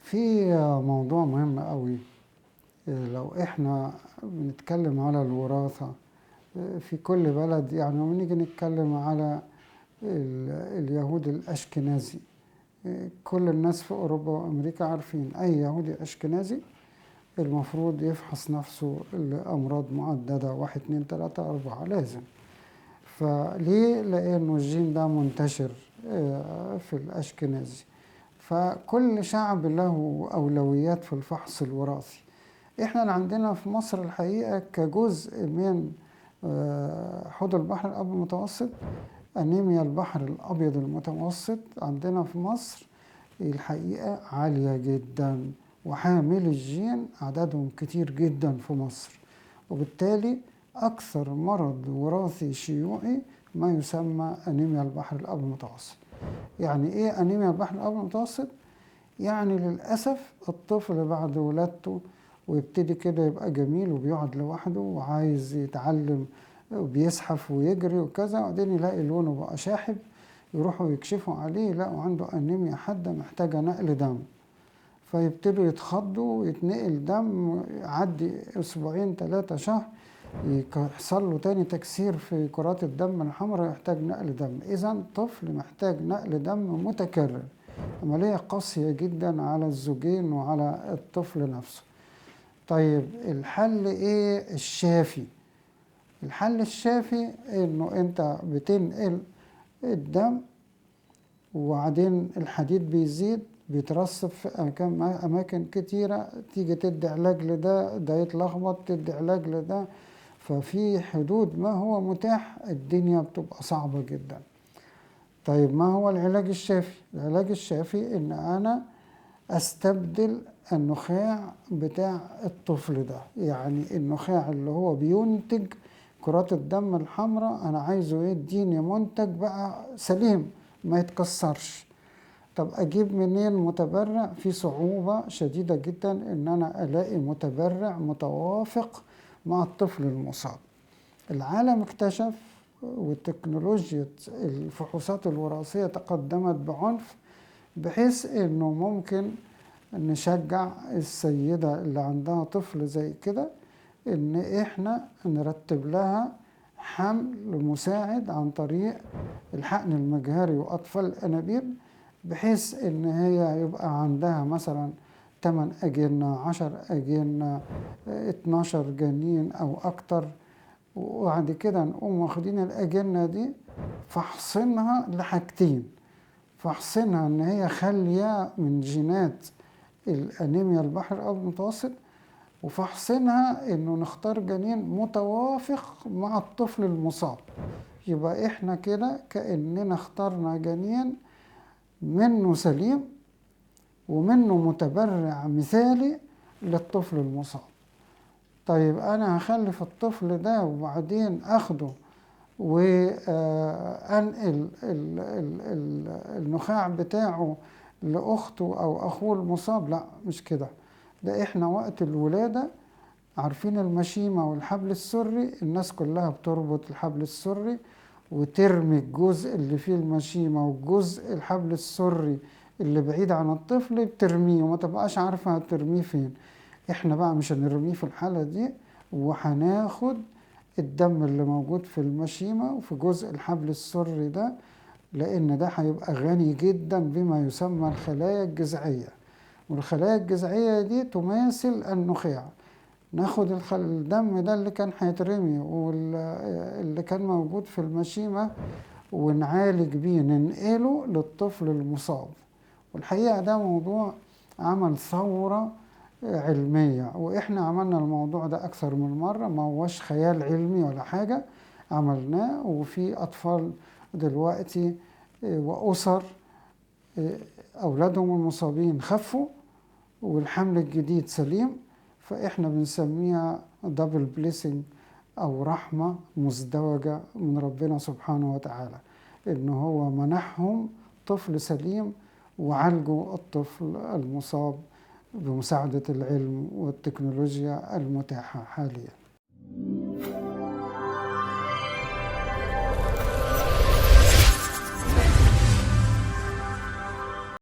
في موضوع مهم قوي. لو احنا بنتكلم على الوراثة في كل بلد، يعني لما نيجي نتكلم على اليهود الأشكنازي، كل الناس في أوروبا وأمريكا عارفين أي يهودي أشكنازي المفروض يفحص نفسه لأمراض معددة، 1 2 3 4 لازم. فليه؟ لأنه الجين ده منتشر في الأشكنازي. فكل شعب له أولويات في الفحص الوراثي. احنا عندنا في مصر الحقيقة كجزء من حوض البحر الأبيض المتوسط، أنيميا البحر الأبيض المتوسط عندنا في مصر الحقيقة عالية جدا، وحامل الجين عددهم كتير جدا في مصر، وبالتالي أكثر مرض وراثي شيوعي ما يسمى أنيميا البحر الأبيض المتوسط. يعني إيه أنيميا البحر الأبيض المتوسط؟ يعني للأسف الطفل بعد ولادته ويبتدي كده يبقى جميل وبيقعد لوحده وعايز يتعلم وبيزحف ويجري وكذا، وبعدين يلاقي لونه بقى شاحب، يروحوا يكشفوا عليه يلاقوا عنده أنيميا حادة محتاجة نقل دم، فيبتدوا يتخضوا ويتنقل دم، يعدي أسبوعين 3 شهر يحصل له تاني تكسير في كرات الدم الحمراء يحتاج نقل دم. إذا طفل محتاج نقل دم متكرر، عملية قاسية جدا على الزوجين وعلى الطفل نفسه. طيب الحل ايه الشافي؟ الحل الشافي انه انت بتنقل الدم، وبعدين الحديد بيزيد بيترسب في أماكن كتيرة، تيجي تدي علاج لده، ده يتلخبط تدي علاج لده، ففي حدود ما هو متاح الدنيا بتبقى صعبة جدا. طيب ما هو العلاج الشافي؟ العلاج الشافي إن أنا أستبدل النخاع بتاع الطفل ده، يعني النخاع اللي هو بينتج كرات الدم الحمراء أنا عايزه يديني منتج بقى سليم ما يتكسرش. طب أجيب منين متبرع؟ في صعوبة شديدة جدا إن أنا ألاقي متبرع متوافق مع الطفل المصاب. العالم اكتشف وتكنولوجيا الفحوصات الوراثية تقدمت بعنف، بحيث إنه ممكن نشجع السيدة اللي عندها طفل زي كده إن إحنا نرتب لها حمل مساعد عن طريق الحقن المجهري وأطفال الأنابيب، بحيث إن هي يبقى عندها مثلا 8 أجنة 10 أجنة 12 جنين أو أكتر، وبعد كده نقوم واخدين الأجنة دي فحصنها لحاجتين: فحصنها إن هي خالية من جينات الأنيميا البحر الأبيض المتوسط، وفحصنها إنه نختار جنين متوافق مع الطفل المصاب. يبقى إحنا كده كأننا اخترنا جنين منه سليم ومنه متبرع مثالي للطفل المصاب. طيب أنا هخلف الطفل ده وبعدين أخده وأنقل النخاع بتاعه لأخته أو أخوه المصاب؟ لا، مش كده. ده إحنا وقت الولادة عارفين المشيمة والحبل السري، الناس كلها بتربط الحبل السري وترمي الجزء اللي فيه المشيمة والجزء الحبل السري اللي بعيد عن الطفل بترميه وما تبقاش عارفة هترميه فين. احنا بقى مش هنرميه في الحالة دي، وهناخد الدم اللي موجود في المشيمة وفي جزء الحبل السري ده، لأن ده هيبقى غني جدا بما يسمى الخلايا الجذعية، والخلايا الجذعية دي تماثل النخاع. ناخد الدم ده اللي كان هيترمي واللي كان موجود في المشيمة ونعالج بيه، ننقله للطفل المصاب. والحقيقة ده موضوع عمل ثورة علمية، وإحنا عملنا الموضوع ده أكثر من مرة، ما هوش خيال علمي ولا حاجة، عملناه. وفي أطفال دلوقتي وأسر أولادهم المصابين خفوا والحمل الجديد سليم، فإحنا بنسميها دبل بليسنج أو رحمة مزدوجة من ربنا سبحانه وتعالى، إن هو منحهم طفل سليم وعالجوا الطفل المصاب بمساعدة العلم والتكنولوجيا المتاحة حاليا.